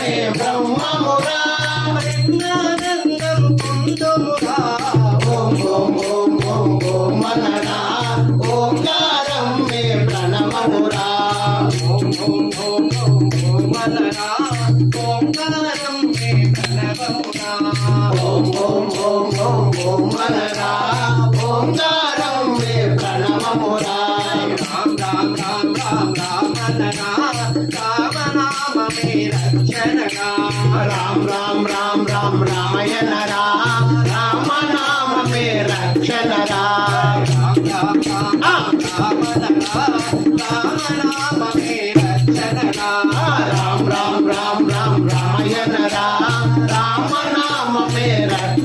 మే బ్రహ్మమురా బ్రహ్మానందం పొందుమురా ఓం ఓం ఓం ఓం ఓం మనరా ఓంకారం మే ప్రణవమురా ఓం ఓం ఓం ఓం ఓం మనరా ఓంకారం మే ప్రణవమురా ఓం ఓం ఓం ఓం ఓం మనరా ఓంకారం మే ప్రణవమురా రామ రామ రామ రామ రామ మనరా రామనామమే రక్షణగా రామ్ రామ్ రామ్ రామ్ రామయనరా రామనామమే రక్షణరా రామ రామ రామ రామ మనరా రామనామమే రక్షణగా రామ్ రామ్ రామ్ రామ్ రామయనరా రామనామమే రక్షణరా